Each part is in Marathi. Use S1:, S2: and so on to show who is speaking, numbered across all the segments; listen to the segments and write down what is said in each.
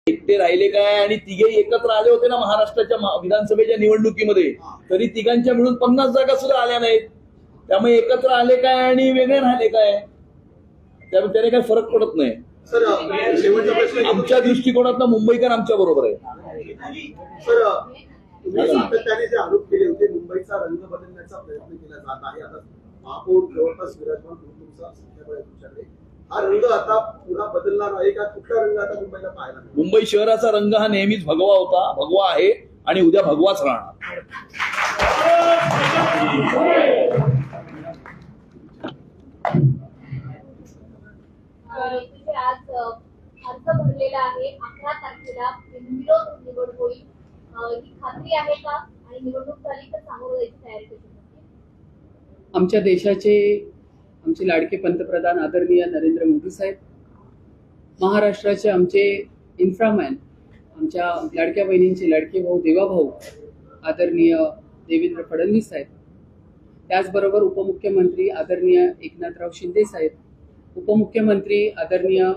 S1: एकटे राहिले काय आणि तिघे एकत्र आले होते ना महाराष्ट्राच्या विधानसभेच्या निवडणुकीमध्ये, तरी तिघांच्या मिळून 50 जागा सुद्धा आल्या नाहीत. त्यामुळे एकत्र आले काय आणि वेगळे राहिले काय, त्यामुळे त्याने काही फरक पडत नाही.
S2: सर शेवटचा प्रश्न,
S1: आमच्या दृष्टिकोनातून मुंबईकर आमच्या बरोबर आहे.
S2: सर तुम्ही सातत्याने जे आरोप केले होते मुंबईचा रंग बदलण्याचा प्रयत्न केला जात आहे, आता महापौर जवळपास विराजमान तुमचा संख्याबळ तुमच्याकडे, हा रंग आता पुन्हा बदलणार आहे का? कुठला रंग आता मुंबईला पाहायला मिळेल?
S1: मुंबई शहराचा रंग हा नेहमीच भगवा होता, भगवा आहे आणि उद्या भगवाच राहणार.
S3: आज अर्ज भरलेला आहे, 11 तारखेला बिनविरोध निवड होईल, ही खात्री आहे का? आणि निवडणूक झाली तर सामोरं जायची तयारी कशी?
S4: आमच्या देशाचे आमचे लाडके पंतप्रधान आदरणीय नरेंद्र मोदी साहेब, महाराष्ट्राचे आमचे इन्फ्रामॅन, आमच्या लाडक्या बहिणींचे लाडके भाऊ देवाभाऊ आदरणीय देवेंद्र फडणवीस साहेब, त्याचबरोबर उपमुख्यमंत्री आदरणीय एकनाथराव शिंदे साहेब, उपमुख्यमंत्री आदरणीय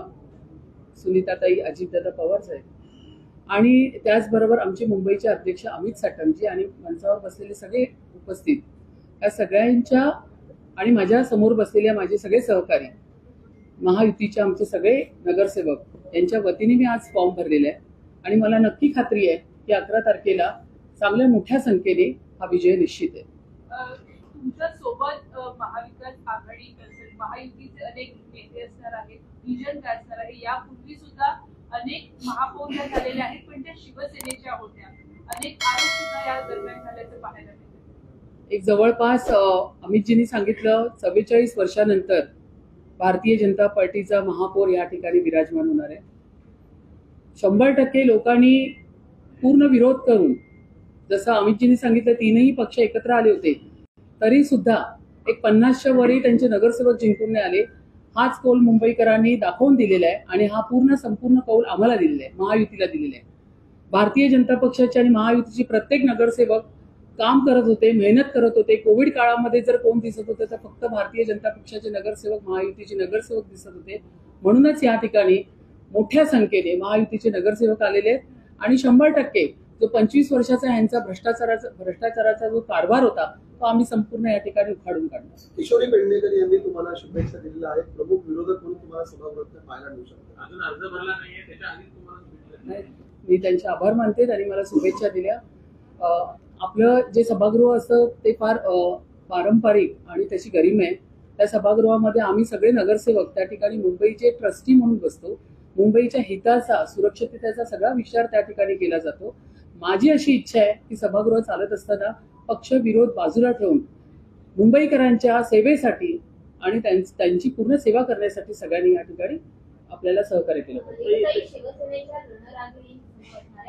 S4: सुनीताताई अजितदादा पवार साहेब, आणि त्याचबरोबर आमचे मुंबईचे अध्यक्ष अमित साटमजी आणि मंचावर बसलेले सगळे उपस्थित, या सगळ्यांच्या आणि माझ्या समोर बसलेल्या माझे सगळे सहकारी, महायुतीचे आमचे सगळे नगरसेवक यांच्या वतीने मी आज फॉर्म भरलेला आहे. आणि मला नक्की खात्री आहे की 11 तारखेला चांगल्या मोठ्या संख्येने हा विजय निश्चित आहे.
S5: तुमच्या सोबत महाविकास आघाडी महायुतीचे अनेक नेते असणार आहेत, विजन काय असणार आहे? यापूर्वी सुद्धा अनेक महापौर झालेले आहेत, पण त्या शिवसेनेच्या होत्या. अनेक आरोप सुद्धा या दरम्यान झाल्याचं पाहायला मिळतं.
S4: एक जवळपास अमितजींनी सांगितलं 44 वर्षानंतर भारतीय जनता पार्टीचा महापौर या ठिकाणी विराजमान होणार आहे. 100% लोकांनी पूर्ण विरोध करून, जसं अमितजींनी सांगितलं 3ही पक्ष एकत्र आले होते, तरी सुद्धा एक 50च्या वरही त्यांचे नगरसेवक जिंकून नाही आले. हाच कौल मुंबईकरांनी दाखवून दिलेला आहे आणि हा संपूर्ण कौल आम्हाला दिलेला आहे, महायुतीला दिलेला आहे. भारतीय जनता पक्षाचे आणि महायुतीचे प्रत्येक नगरसेवक काम करत होते, मेहनत करत होते. कोविड काळामध्ये जर कोण दिसत होते तर फक्त भारतीय जनता पक्षाचे नगरसेवक, महायुतीचे नगरसेवक दिसत होते. म्हणूनच या ठिकाणी मोठ्या संख्येने महायुतीचे नगरसेवक आलेले आहेत आणि 100% जो 25 वर्षाचा ह्यांचा भ्रष्टाचाराचा जो कारभार होता तो आम्ही संपूर्ण या ठिकाणी उखाडून काढणार.
S2: किशोरी पेडणेकर यांनी तुम्हाला शुभेच्छा दिलेल्या आहेत, प्रमुख विरोधक म्हणून तुम्हाला सभागृहात पाहायला मिळू शकतो.
S6: अजून अर्ज भरला नाहीये, त्याच्या आधी तुम्हाला
S4: मी त्यांचे आभार मानते, त्यांनी मला शुभेच्छा दिल्या. आपलं जे सभागृह असतं ते फार पारंपरिक आणि त्याची गरिमा आहे. त्या सभागृहामध्ये आम्ही सगळे नगरसेवक त्या ठिकाणी मुंबईचे ट्रस्टी म्हणून बसतो. मुंबईच्या हिताचा, सुरक्षिततेचा सगळा विचार त्या ठिकाणी केला जातो. माझी अशी इच्छा आहे की सभागृह चालत असताना पक्ष विरोध बाजूला ठेवून मुंबईकरांच्या सेवेसाठी आणि त्यांची पूर्ण सेवा करण्यासाठी सगळ्यांनी या ठिकाणी आपल्याला सहकार्य केलं पाहिजे.
S3: शिवसेनेच्या रणरागिणी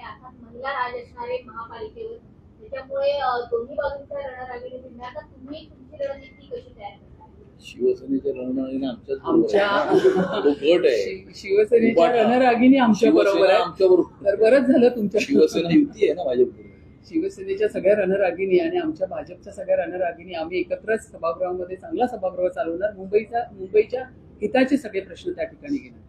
S3: आता महिला राज असणारे महापालिकेवर, त्याच्यामुळे दोन्ही बाजूंच्या रणरागिणी भिडण्याचा तुम्ही तुमची रणनीती कशी तयार करता?
S1: शिवसेनेच्या रणरागिणी
S4: शिवसेनेच्या रणरागिणी आमच्या बरोबर आहे. तर बरंच झालं तुमच्या
S1: शिवसेना युती आहे ना माझ्याबरोबर.
S4: शिवसेनेच्या सगळ्या रणरागिणी आणि आमच्या भाजपच्या सगळ्या रणरागिणी आम्ही एकत्रच सभागृहामध्ये चांगला सभागृह चालवणार. मुंबईच्या हिताचे सगळे प्रश्न त्या ठिकाणी घेणार.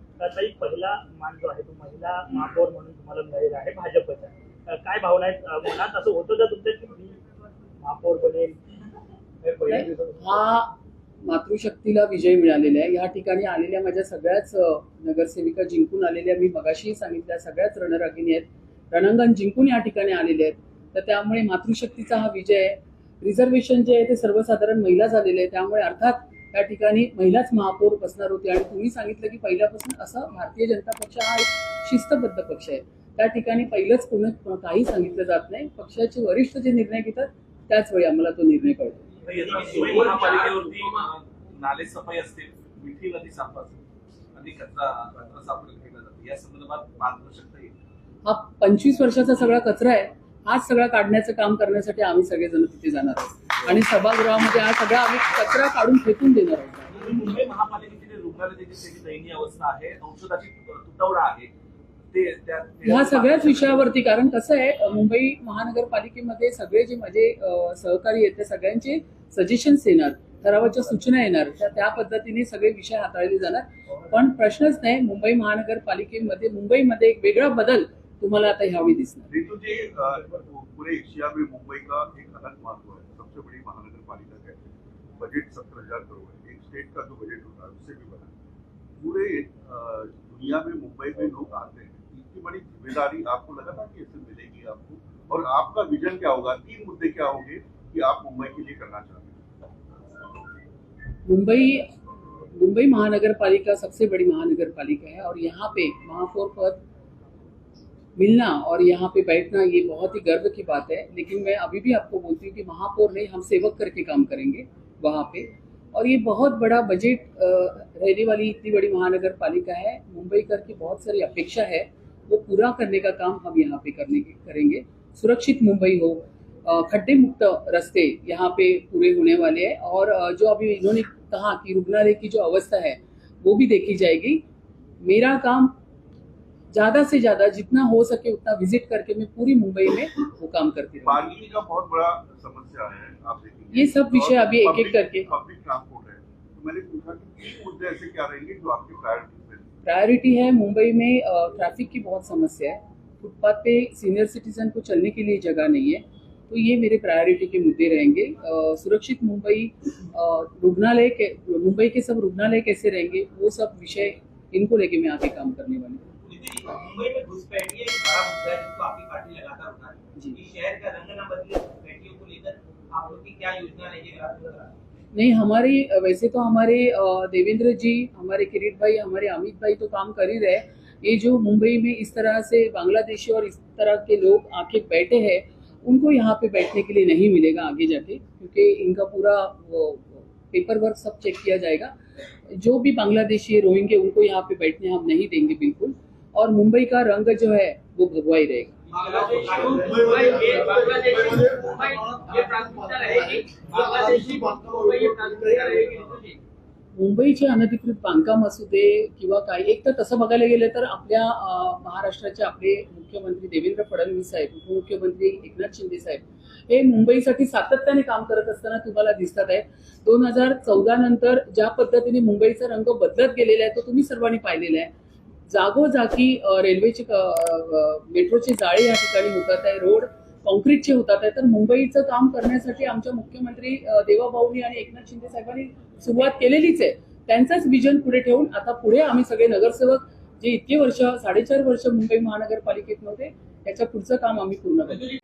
S7: पहिला मान जो आहे तो महिला महापौर म्हणून तुम्हाला मिळालेला आहे भाजपचा. काय भावना आहेत मनात? असं होतं का तुमच्या की मी महापौर बनेल?
S4: हा मातृशक्तीला विजय मिळालेला आहे. या ठिकाणी आलेल्या माझ्या सगळ्याच नगरसेविका जिंकून आलेल्या, मी मगाशीही सांगितल्या, सगळ्याच रणरागिणी आहेत, रणांगण जिंकून या ठिकाणी आलेले आहेत. तर त्यामुळे मातृशक्तीचा हा विजय आहे. रिझर्वेशन जे आहे ते सर्वसाधारण महिला झालेले आहे, त्यामुळे अर्थात त्या ठिकाणी महिलाच महापौर बसणार होती. आणि तुम्ही सांगितलं की पहिल्यापासून असं भारतीय जनता पक्ष हा एक शिस्तबद्ध पक्ष आहे. त्या ठिकाणी पहिलंच काही सांगितलं जात नाही. पक्षाचे वरिष्ठ जे निर्णय घेतात त्याच वेळी आम्हाला तो निर्णय कळतो.
S6: महापालिकेवरती नाले सफाई असते, मिठी नदी साफ असते, नदी कचरा साफ केला जातो, या संदर्भात पारदर्शकता येईल.
S4: हा 25 वर्षाचा सगळा कचरा आहे, हाच सगळा काढण्याचं काम करण्यासाठी आम्ही सगळेजण तिथे जाणार आहोत आणि सभागृहामध्ये हा सगळा आम्ही कचरा काढून फेकून देणार आहोत.
S6: मुंबई महापालिकेची जे रुग्णालयाची दयनीय अवस्था आहे, औषधाची तुटवडा आहे,
S4: ह्या सगळ्याच विषयावरती, कारण कसं आहे मुंबई महानगरपालिकेमध्ये सगळे जे माझे सहकारी आहेत त्या सगळ्यांचे सजेशन्स येणार. ठरावाच्या सूचना येणार, तर त्या पद्धतीने सगळे विषय हाताळले जाणार. पण प्रश्नच नाही, मुंबई महानगरपालिकेमध्ये मुंबईमध्ये एक वेगळा बदल तुम्हाला आता ह्यावेळी दिसणार.
S8: रितु जी, पूरे एशिया में मुंबई का एक अलग महत्व है, सबसे बड़ी महानगरपालिका कहते हैं, बजट 17,000 करोड़ है, एक स्टेट का जो बजट होता है उससे भी बड़ा। पूरे दुनिया में मुंबई में लोग आते हैं, इतनी बड़ी जिम्मेदारी आपको लगा था कि इससे मिलेगी आपको, और आपका विजन क्या होगा, 3 मुद्दे क्या होंगे कि आप मुंबई के लिए करना चाहते हैं?
S4: मुंबई महानगरपालिका सबसे बड़ी महानगरपालिका है और यहाँ पे महापौर पद मिलना और यहाँ पे बैठना ये बहुत ही गर्व की बात है। लेकिन मैं अभी भी आपको बोलती हूँ कि महापौर नहीं, हम सेवक करके काम करेंगे वहाँ पे। और ये बहुत बड़ा बजट रहने वाली इतनी बड़ी महानगरपालिका है, मुंबई करके बहुत सारी अपेक्षा है, वो पूरा करने का काम हम यहाँ पे करेंगे। सुरक्षित मुंबई हो, खड्डे मुक्त रास्ते यहाँ पे पूरे होने वाले हैं, और जो अभी इन्होंने कहा कि रुग्णालय की जो अवस्था है वो भी देखी जाएगी। मेरा काम ज्यादा से ज्यादा जितना हो सके उतना विजिट करके मैं पूरी मुंबई में वो काम करती रहूंगी।
S8: पार्किंग का बहुत बड़ा समस्या है, आप देखेंगे
S4: ये सब विषय अभी एक एक करके
S8: पब्लिक ट्रांसपोर्ट है, तो मैंने पूछा कि 3 मुद्दे ऐसे क्या रहेंगे जो आपकी
S4: प्रायोरिटी है। मुंबई में ट्रैफिक की बहुत समस्या है, फुटपाथ पे सीनियर सिटीजन को चलने के लिए जगह नहीं है, तो ये मेरे प्रायोरिटी के मुद्दे रहेंगे। सुरक्षित मुंबई, मुंबई के सब रुग्णालय कैसे रहेंगे, वो सब विषय इनको लेके मैं आगे काम करने वाली हूँ।
S9: मुंबई में घुसपैठिए एक बड़ा मुद्दा है जिसको आपकी पार्टी लगातार उठा रही है।
S4: जी।
S9: इस शहर का रंग न बदले, घुसपैठियों को लेकर आप लोग की क्या योजना रहेगी आपको?
S4: नहीं, हमारी वैसे तो हमारे देवेंद्र जी, हमारे किरीट भाई, हमारे अमित भाई तो काम कर ही रहे। ये जो मुंबई में इस तरह से बांग्लादेशी और इस तरह के लोग आके बैठे हैं, उनको यहाँ पे बैठने के लिए नहीं मिलेगा आगे जाके, क्योंकि इनका पूरा पेपर वर्क सब चेक किया जाएगा। जो भी बांग्लादेशी रोहिंग्या उनको यहाँ पे बैठने हम नहीं देंगे बिल्कुल, और मुंबई का रंग जो है वो भगवा ही रहेगा। मुंबईचे अनधिकृत बांधकाम असू दे किंवा काय, एक तर तसं बघायला गेलं तर आपल्या महाराष्ट्राचे आपले मुख्यमंत्री देवेंद्र फडणवीस साहेब, उपमुख्यमंत्री एकनाथ शिंदे साहेब हे मुंबईसाठी सातत्याने काम करत असताना तुम्हाला दिसतात आहे। 2014 नंतर ज्या पद्धतीने मुंबईचा रंग बदलत गेलेला आहे तो तुम्ही सर्वांनी पाहिलेला आहे। जागोजागी रेल्वेचे मेट्रोचे जाळे या ठिकाणी होतात आहे, रोड कॉन्क्रीटचे होतात आहे। तर मुंबईचं काम करण्यासाठी आमच्या मुख्यमंत्री देवाभाऊनी आणि एकनाथ शिंदे साहेबांनी सुरुवात केलेलीच आहे। त्यांचाच विजन पुढे ठेवून आता पुढे आम्ही सगळे नगरसेवक जे इतके वर्ष 4.5 वर्ष मुंबई महानगरपालिकेत नव्हते, त्याच्या पुढचं काम आम्ही पूर्ण करू।